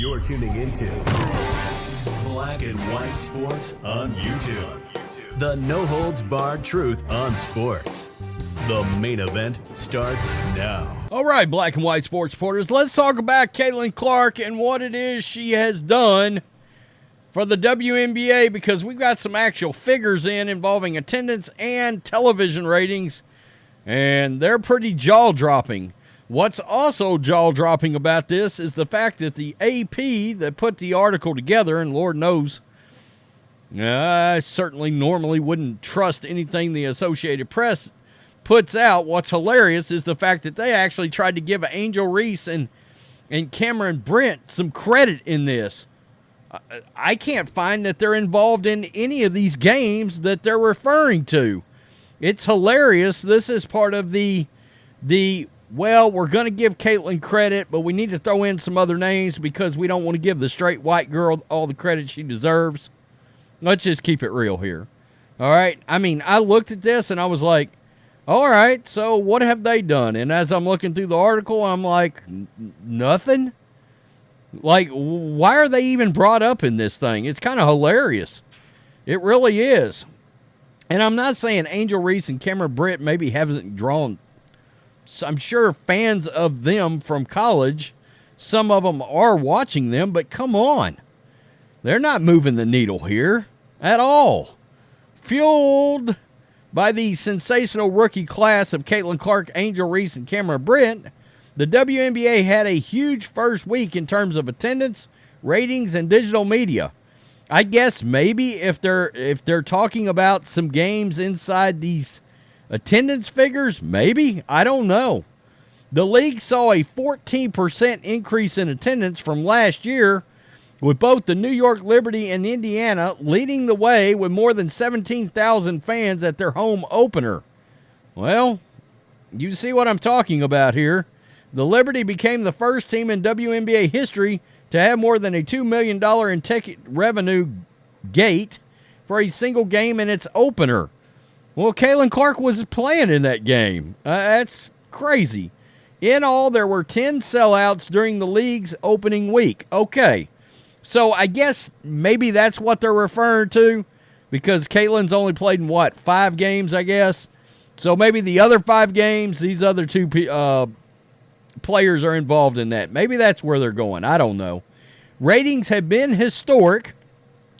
You're tuning into Black and White Sports on YouTube. The no-holds-barred truth on sports. The main event starts now. All right, Black and White Sports supporters, let's talk about Caitlin Clark and what it is she has done for the WNBA, because we've got some actual figures involving attendance and television ratings, and they're pretty jaw-dropping. What's also jaw-dropping about this is the fact that the AP that put the article together, and Lord knows, I certainly normally wouldn't trust anything the Associated Press puts out. What's hilarious is the fact that they actually tried to give Angel Reese and Cameron Brent some credit in this. I can't find that they're involved in any of these games that they're referring to. It's hilarious. This is part of the well, we're going to give Caitlin credit, but we need to throw in some other names because we don't want to give the straight white girl all the credit she deserves. Let's just keep it real here. All right? I mean, I looked at this and I was like, all right, so what have they done? And as I'm looking through the article, I'm like, nothing? Like, why are they even brought up in this thing? It's kind of hilarious. It really is. And I'm not saying Angel Reese and Cameron Brent maybe haven't drawn. I'm sure fans of them from college, some of them are watching them, but come on. They're not moving the needle here at all. Fueled by the sensational rookie class of Caitlin Clark, Angel Reese, and Cameron Brent, the WNBA had a huge first week in terms of attendance, ratings, and digital media. I guess maybe if they're talking about some games inside these attendance figures, maybe. I don't know. The league saw a 14% increase in attendance from last year, with both the New York Liberty and Indiana leading the way with more than 17,000 fans at their home opener. Well, you see what I'm talking about here. The Liberty became the first team in WNBA history to have more than a $2 million in ticket revenue gate for a single game in its opener. Well, Caitlin Clark was playing in that game. That's crazy. In all, there were 10 sellouts during the league's opening week. Okay, so I guess maybe that's what they're referring to, because Caitlin's only played in, 5 games, I guess? So maybe the other 5 games, these other two players are involved in that. Maybe that's where they're going. I don't know. Ratings have been historic.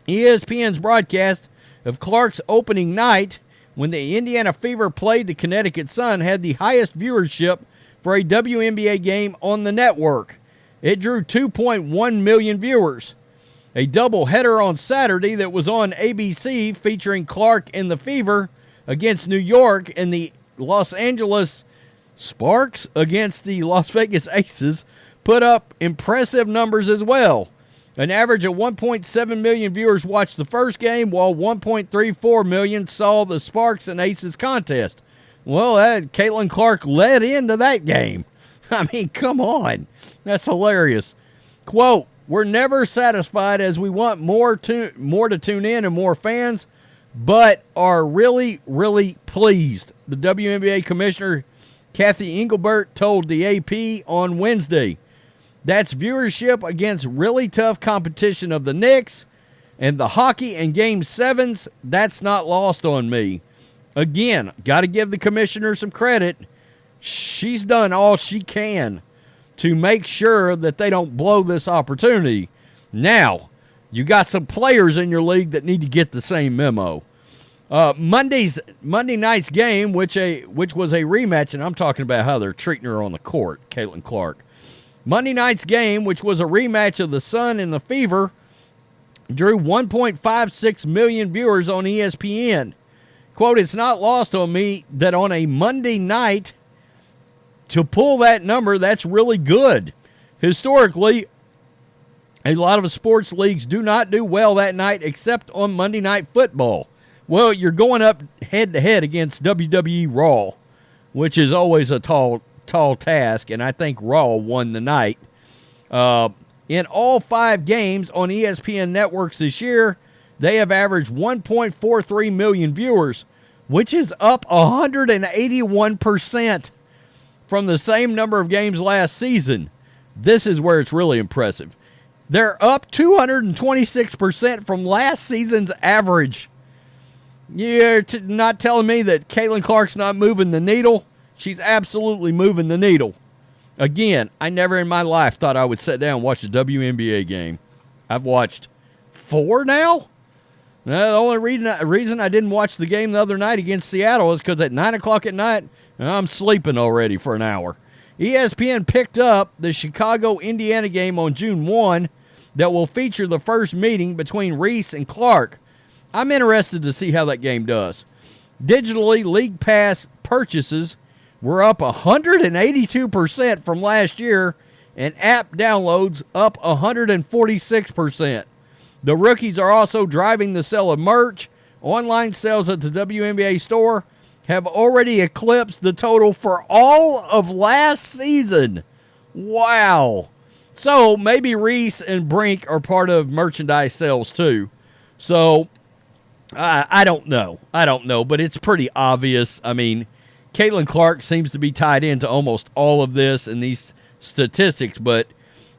ESPN's broadcast of Clark's opening night, when the Indiana Fever played the Connecticut Sun, had the highest viewership for a WNBA game on the network. It drew 2.1 million viewers. A doubleheader on Saturday that was on ABC featuring Clark and the Fever against New York and the Los Angeles Sparks against the Las Vegas Aces put up impressive numbers as well. An average of 1.7 million viewers watched the first game, while 1.34 million saw the Sparks and Aces contest. Well, Caitlin Clark led into that game. I mean, come on. That's hilarious. Quote, "We're never satisfied as we want more to tune in and more fans, but are really, really pleased," the WNBA commissioner Kathy Engelbert told the AP on Wednesday. That's viewership against really tough competition of the Knicks and the hockey and Game 7s. That's not lost on me. Again, got to give the commissioner some credit. She's done all she can to make sure that they don't blow this opportunity. Now, you got some players in your league that need to get the same memo. Monday night's game, which was a rematch, and I'm talking about how they're treating her on the court, Caitlin Clark. Monday night's game, which was a rematch of the Sun and the Fever, drew 1.56 million viewers on ESPN. Quote, "It's not lost on me that on a Monday night, to pull that number, that's really good. Historically, a lot of sports leagues do not do well that night except on Monday Night Football." Well, you're going up head-to-head against WWE Raw, which is always a tall task, and I think Raw won the night. In all 5 games on ESPN networks this year, they have averaged 1.43 million viewers, which is up 181% from the same number of games last season. This is where it's really impressive. They're up 226% from last season's average. You're not telling me that Caitlin Clark's not moving the needle? She's absolutely moving the needle. Again, I never in my life thought I would sit down and watch a WNBA game. I've watched 4 now. The only reason I didn't watch the game the other night against Seattle is because at 9 o'clock at night, I'm sleeping already for an hour. ESPN picked up the Chicago-Indiana game on June 1 that will feature the first meeting between Reese and Clark. I'm interested to see how that game does. Digitally, League Pass purchases were up 182% from last year, and app downloads up 146%. The rookies are also driving the sale of merch. Online sales at the WNBA store have already eclipsed the total for all of last season. Wow. So maybe Reese and Brink are part of merchandise sales too. So I don't know. But it's pretty obvious. I mean, Caitlin Clark seems to be tied into almost all of this and these statistics, but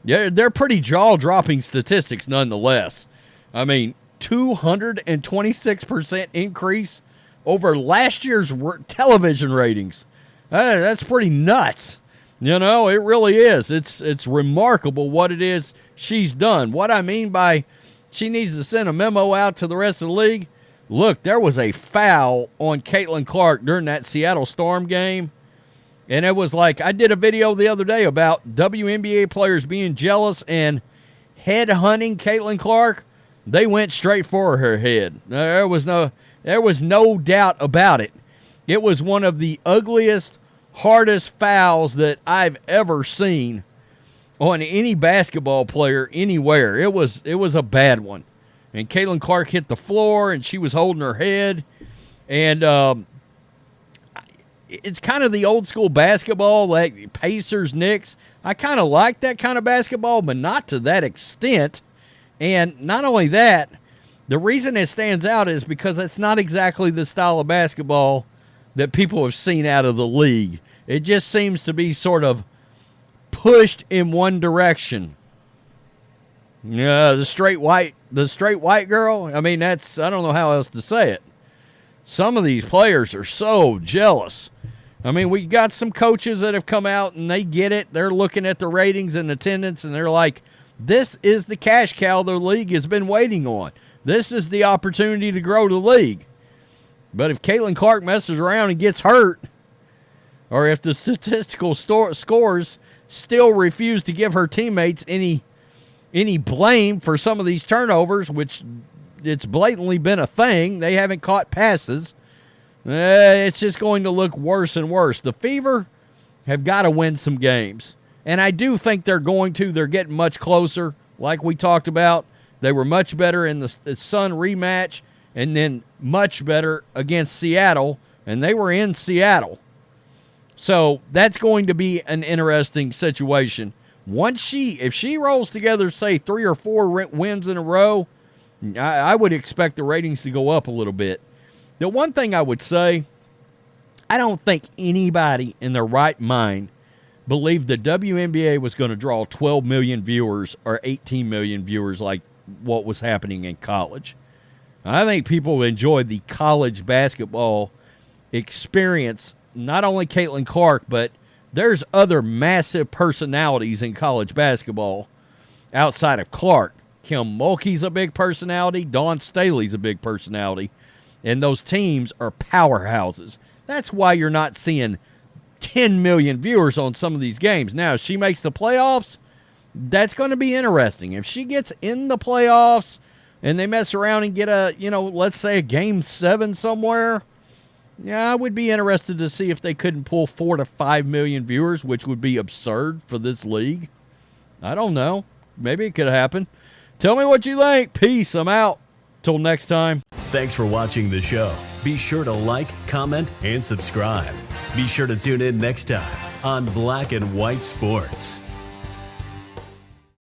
they're pretty jaw-dropping statistics nonetheless. I mean, 226% increase over last year's television ratings. That's pretty nuts. You know, it really is. It's remarkable what it is she's done. What I mean by she needs to send a memo out to the rest of the league, look, there was a foul on Caitlin Clark during that Seattle Storm game. And it was like, I did a video the other day about WNBA players being jealous and head-hunting Caitlin Clark. They went straight for her head. There was no doubt about it. It was one of the ugliest, hardest fouls that I've ever seen on any basketball player anywhere. It was a bad one. And Caitlin Clark hit the floor, and she was holding her head. And it's kind of the old school basketball, like Pacers, Knicks. I kind of like that kind of basketball, but not to that extent. And not only that, the reason it stands out is because it's not exactly the style of basketball that people have seen out of the league. It just seems to be sort of pushed in one direction. Yeah, the straight white girl. I mean, I don't know how else to say it. Some of these players are so jealous. I mean, we got some coaches that have come out and they get it. They're looking at the ratings and attendance and they're like, this is the cash cow the league has been waiting on. This is the opportunity to grow the league. But if Caitlin Clark messes around and gets hurt, or if the statistical scores still refuse to give her teammates any blame for some of these turnovers, which it's blatantly been a thing, they haven't caught passes, it's just going to look worse and worse. The Fever have got to win some games. And I do think they're going to. They're getting much closer, like we talked about. They were much better in the Sun rematch, and then much better against Seattle, and they were in Seattle. So that's going to be an interesting situation. If she rolls together, say, 3 or 4 wins in a row, I would expect the ratings to go up a little bit. The one thing I would say, I don't think anybody in their right mind believed the WNBA was going to draw 12 million viewers or 18 million viewers like what was happening in college. I think people enjoyed the college basketball experience, not only Caitlin Clark, but there's other massive personalities in college basketball outside of Clark. Kim Mulkey's a big personality. Dawn Staley's a big personality. And those teams are powerhouses. That's why you're not seeing 10 million viewers on some of these games. Now, if she makes the playoffs, that's going to be interesting. If she gets in the playoffs and they mess around and get let's say a game 7 somewhere, yeah, I would be interested to see if they couldn't pull 4 to 5 million viewers, which would be absurd for this league. I don't know. Maybe it could happen. Tell me what you think. Peace. I'm out. Till next time. Thanks for watching the show. Be sure to like, comment, and subscribe. Be sure to tune in next time on Black and White Sports.